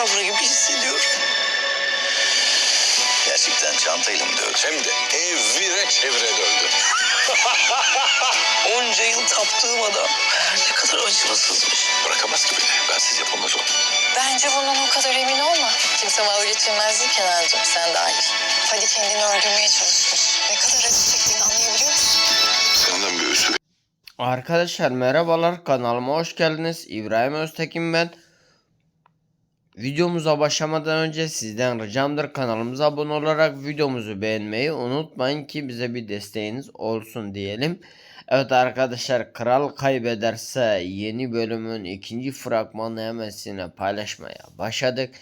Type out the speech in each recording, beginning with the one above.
Tanrı gibi hissediyorum. Gerçekten çantayla mı dövdü? Hem de evire çevire dövdü. Onca yıl taptığım adam ne kadar acımasızmış. Bırakamaz ki beni. Bensiz yapamaz o. Bence bundan o kadar emin olma. Kimse vazgeçilmez değil Kenancığım, sen dahil. Hadi kendini öldürmeye çalışmış. Ne kadar acı çektiğini anlayabiliyor musun? Senden bir özür. Arkadaşlar merhabalar, kanalıma hoş geldiniz. İbrahim Öztekin ben. Videomuza başlamadan önce sizden ricamdır, kanalımıza abone olarak videomuzu beğenmeyi unutmayın ki bize bir desteğiniz olsun diyelim. Evet arkadaşlar, Kral Kaybederse yeni bölümün ikinci fragmanı hemen sizinle paylaşmaya başladık.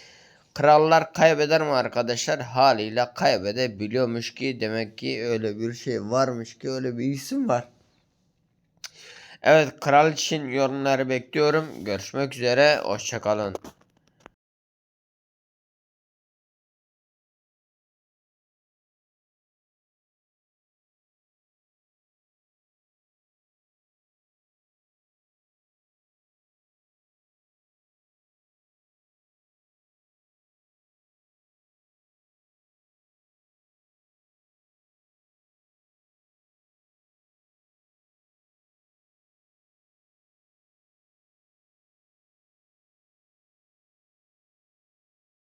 Krallar kaybeder mi arkadaşlar? Haliyle kaybedebiliyormuş ki, demek ki öyle bir şey varmış ki, öyle bir isim var. Evet, kral için yorumları bekliyorum. Görüşmek üzere. Hoşça kalın.